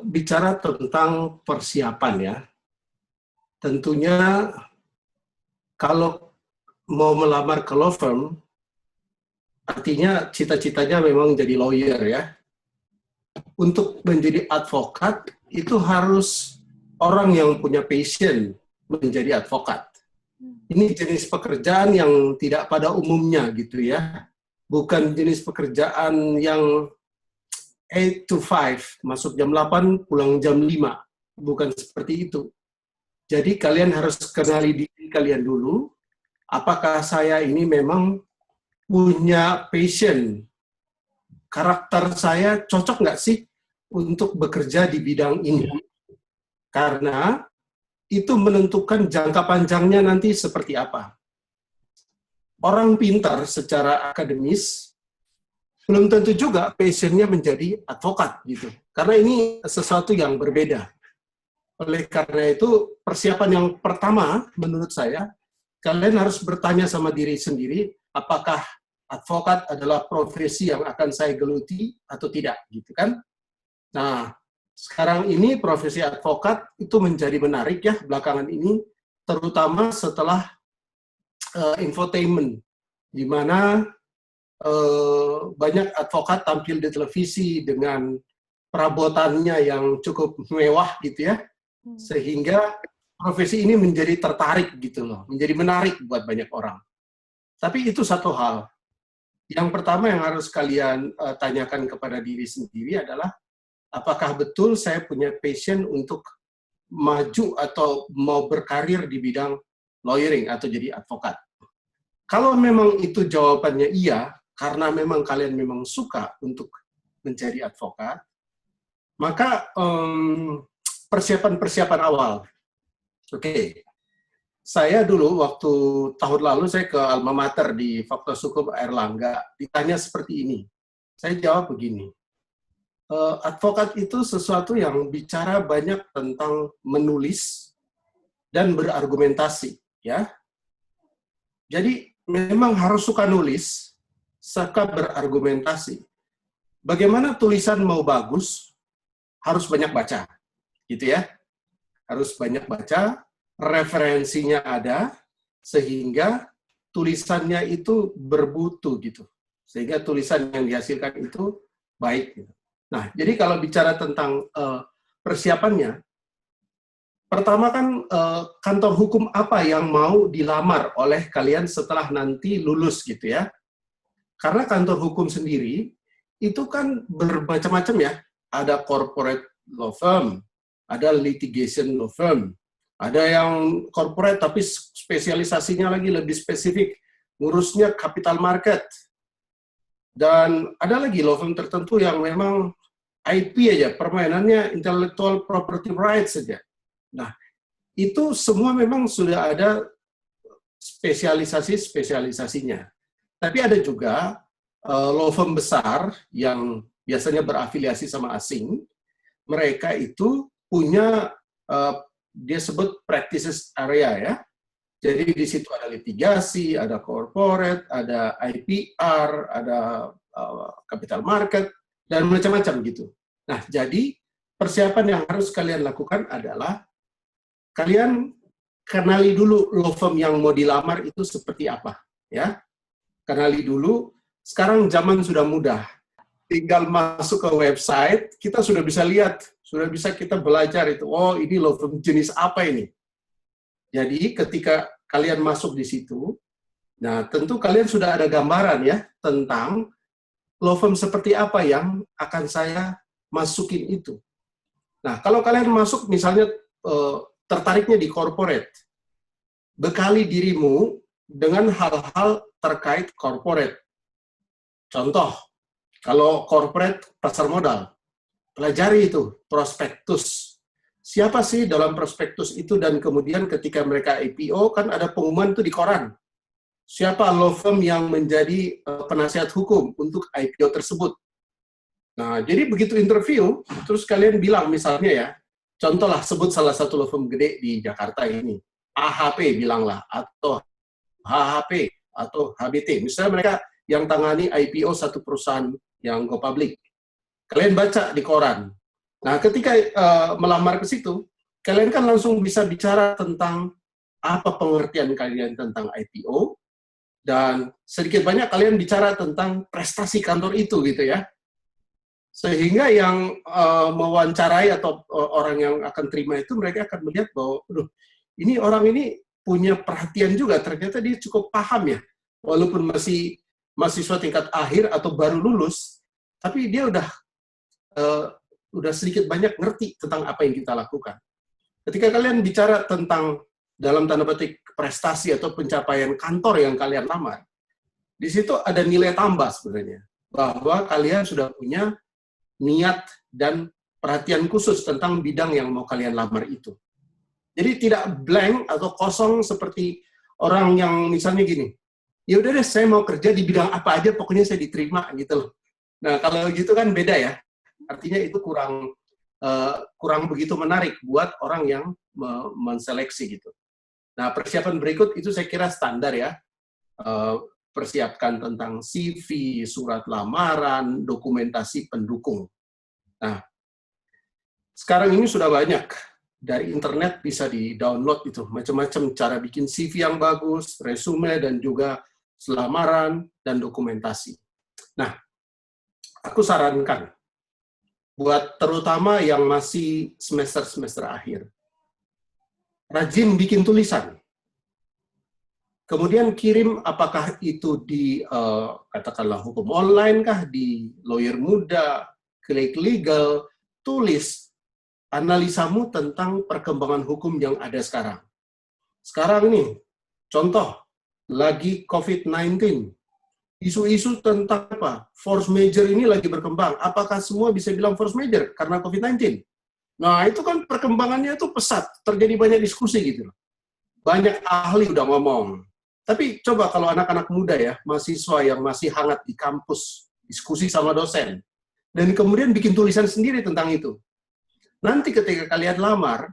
bicara tentang persiapan ya, tentunya kalau mau melamar ke law firm, artinya cita-citanya memang jadi lawyer ya. Untuk menjadi advokat itu harus orang yang punya passion menjadi advokat. Ini jenis pekerjaan yang tidak pada umumnya gitu ya. Bukan jenis pekerjaan yang 8 to 5, masuk jam 8, pulang jam 5. Bukan seperti itu. Jadi kalian harus kenali diri kalian dulu, apakah saya ini memang punya passion, karakter saya cocok nggak sih untuk bekerja di bidang ini? Karena itu menentukan jangka panjangnya nanti seperti apa. Orang pintar secara akademis belum tentu juga passionnya menjadi advokat gitu. Karena ini sesuatu yang berbeda. Oleh karena itu persiapan yang pertama menurut saya, kalian harus bertanya sama diri sendiri, apakah advokat adalah profesi yang akan saya geluti atau tidak, gitu kan? Nah, sekarang ini profesi advokat itu menjadi menarik ya belakangan ini, terutama setelah infotainment, di mana banyak advokat tampil di televisi dengan perabotannya yang cukup mewah gitu ya, sehingga profesi ini menjadi tertarik gitu loh, menjadi menarik buat banyak orang. Tapi itu satu hal. Yang pertama yang harus kalian tanyakan kepada diri sendiri adalah, apakah betul saya punya passion untuk maju atau mau berkarir di bidang lawyering atau jadi advokat. Kalau memang itu jawabannya iya, karena memang kalian memang suka untuk menjadi advokat, maka persiapan-persiapan awal. Oke. Saya dulu waktu tahun lalu saya ke alma mater di Fakultas Hukum Airlangga, ditanya seperti ini. Saya jawab begini, advokat itu sesuatu yang bicara banyak tentang menulis dan berargumentasi, ya. Jadi memang harus suka nulis, suka berargumentasi. Bagaimana tulisan mau bagus, harus banyak baca, gitu ya. Harus banyak baca, referensinya ada, sehingga tulisannya itu bermutu gitu. Sehingga tulisan yang dihasilkan itu baik. Gitu. Nah, jadi kalau bicara tentang persiapannya, pertama kan kantor hukum apa yang mau dilamar oleh kalian setelah nanti lulus gitu ya. Karena kantor hukum sendiri itu kan bermacam-macam ya. Ada corporate law firm, ada litigation law firm, ada yang corporate tapi spesialisasinya lagi lebih spesifik, ngurusnya capital market. Dan ada lagi law firm tertentu yang memang IP aja, permainannya intellectual property rights saja. Nah, itu semua memang sudah ada spesialisasinya. Tapi ada juga law firm besar yang biasanya berafiliasi sama asing, mereka itu punya dia sebut practices area ya. Jadi di situ ada litigasi, ada corporate, ada IPR, ada capital market, dan macam-macam gitu. Nah, jadi persiapan yang harus kalian lakukan adalah kalian kenali dulu law firm yang mau dilamar itu seperti apa, ya. Kenali dulu. Sekarang zaman sudah mudah. Tinggal masuk ke website, kita sudah bisa lihat, sudah bisa kita belajar itu. Oh, ini law firm jenis apa ini? Jadi ketika kalian masuk di situ, nah tentu kalian sudah ada gambaran ya tentang law firm seperti apa yang akan saya masukin itu. Nah, kalau kalian masuk misalnya tertariknya di corporate, bekali dirimu dengan hal-hal terkait corporate. Contoh, kalau corporate pasar modal, pelajari itu prospektus. Siapa sih dalam prospektus itu, dan kemudian ketika mereka IPO kan ada pengumuman itu di koran. Siapa law firm yang menjadi penasihat hukum untuk IPO tersebut. Nah, jadi begitu interview, terus kalian bilang misalnya ya, contohlah sebut salah satu law firm gede di Jakarta ini, AHP bilanglah, atau HHP, atau HBT. Misalnya mereka yang tangani IPO satu perusahaan yang go public. Kalian baca di koran, Nah, ketika melamar ke situ, kalian kan langsung bisa bicara tentang apa pengertian kalian tentang IPO, dan sedikit banyak kalian bicara tentang prestasi kantor itu gitu ya. Sehingga yang mewawancarai atau orang yang akan terima itu, mereka akan melihat bahwa, ini orang ini punya perhatian juga, ternyata dia cukup paham ya, walaupun masih mahasiswa tingkat akhir atau baru lulus, tapi dia udah sedikit banyak ngerti tentang apa yang kita lakukan. Ketika kalian bicara tentang dalam tanda petik prestasi atau pencapaian kantor yang kalian lamar, di situ ada nilai tambah sebenarnya, bahwa kalian sudah punya niat dan perhatian khusus tentang bidang yang mau kalian lamar itu. Jadi tidak blank atau kosong seperti orang yang misalnya gini, ya udah deh saya mau kerja di bidang apa aja pokoknya saya diterima gitu loh. Nah kalau gitu kan beda ya, artinya itu kurang begitu menarik buat orang yang menseleksi gitu. Nah persiapan berikut itu saya kira standar ya, persiapkan tentang CV, surat lamaran, dokumentasi pendukung. Nah, sekarang ini sudah banyak, dari internet bisa di-download itu, macam-macam cara bikin CV yang bagus, resume, dan juga lamaran, dan dokumentasi. Nah, aku sarankan, buat terutama yang masih semester-semester akhir, rajin bikin tulisan. Kemudian kirim apakah itu di, katakanlah hukum online kah, di Lawyer Muda, Klik Legal, tulis analisamu tentang perkembangan hukum yang ada sekarang. Sekarang nih, contoh, lagi COVID-19, isu-isu tentang apa? Force major ini lagi berkembang. Apakah semua bisa bilang force major karena COVID-19? Nah, itu kan perkembangannya itu pesat, terjadi banyak diskusi gitu. Banyak ahli udah ngomong. Tapi coba kalau anak-anak muda ya, mahasiswa yang masih hangat di kampus, diskusi sama dosen, dan kemudian bikin tulisan sendiri tentang itu. Nanti ketika kalian lamar,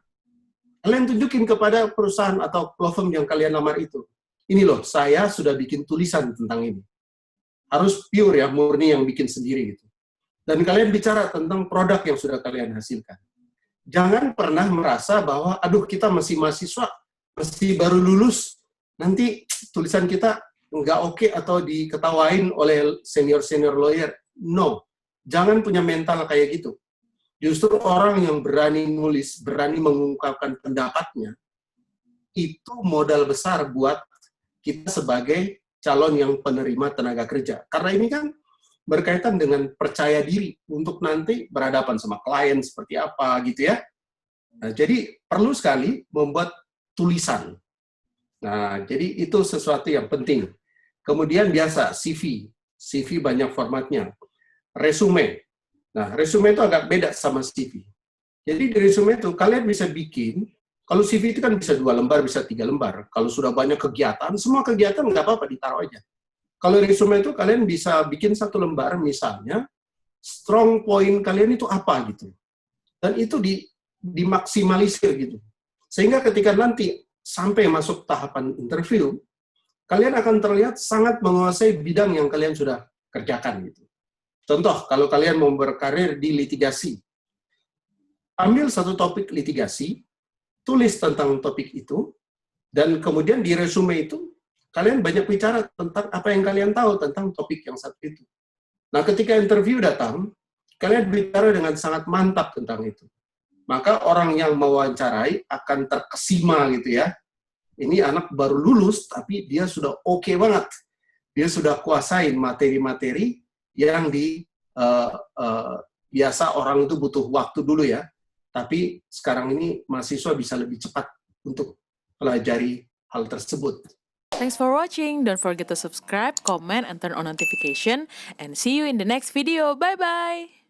kalian tunjukin kepada perusahaan atau law firm yang kalian lamar itu. Ini loh, saya sudah bikin tulisan tentang ini. Harus pure ya, murni yang bikin sendiri gitu. Dan kalian bicara tentang produk yang sudah kalian hasilkan. Jangan pernah merasa bahwa, aduh kita masih mahasiswa, masih baru lulus, nanti tulisan kita nggak oke atau diketawain oleh senior-senior lawyer. No, jangan punya mental kayak gitu. Justru orang yang berani nulis, berani mengungkapkan pendapatnya, itu modal besar buat kita sebagai calon yang penerima tenaga kerja. Karena ini kan berkaitan dengan percaya diri untuk nanti berhadapan sama klien seperti apa gitu ya. Nah, jadi perlu sekali membuat tulisan. Nah, jadi itu sesuatu yang penting. Kemudian biasa CV. CV banyak formatnya. Resume. Nah, resume itu agak beda sama CV. Jadi di resume itu kalian bisa bikin, kalau CV itu kan bisa 2 lembar, bisa 3 lembar. Kalau sudah banyak kegiatan, semua kegiatan nggak apa-apa, ditaruh aja. Kalau resume itu kalian bisa bikin 1 lembar, misalnya, strong point kalian itu apa gitu. Dan itu dimaksimalisir gitu. Sehingga ketika nanti sampai masuk tahapan interview, kalian akan terlihat sangat menguasai bidang yang kalian sudah kerjakan gitu. Contoh, kalau kalian mau berkarir di litigasi, ambil satu topik litigasi, tulis tentang topik itu, dan kemudian di resume itu, kalian banyak bicara tentang apa yang kalian tahu tentang topik yang satu itu. Nah, ketika interview datang, kalian bicara dengan sangat mantap tentang itu. Maka orang yang mewawancarai akan terkesima gitu ya. Ini anak baru lulus, tapi dia sudah oke banget. Dia sudah kuasain materi-materi yang biasa orang itu butuh waktu dulu ya, tapi sekarang ini mahasiswa bisa lebih cepat untuk pelajari hal tersebut. Thanks for watching. Don't forget to subscribe, comment, and turn on notification. And see you in the next video. Bye-bye.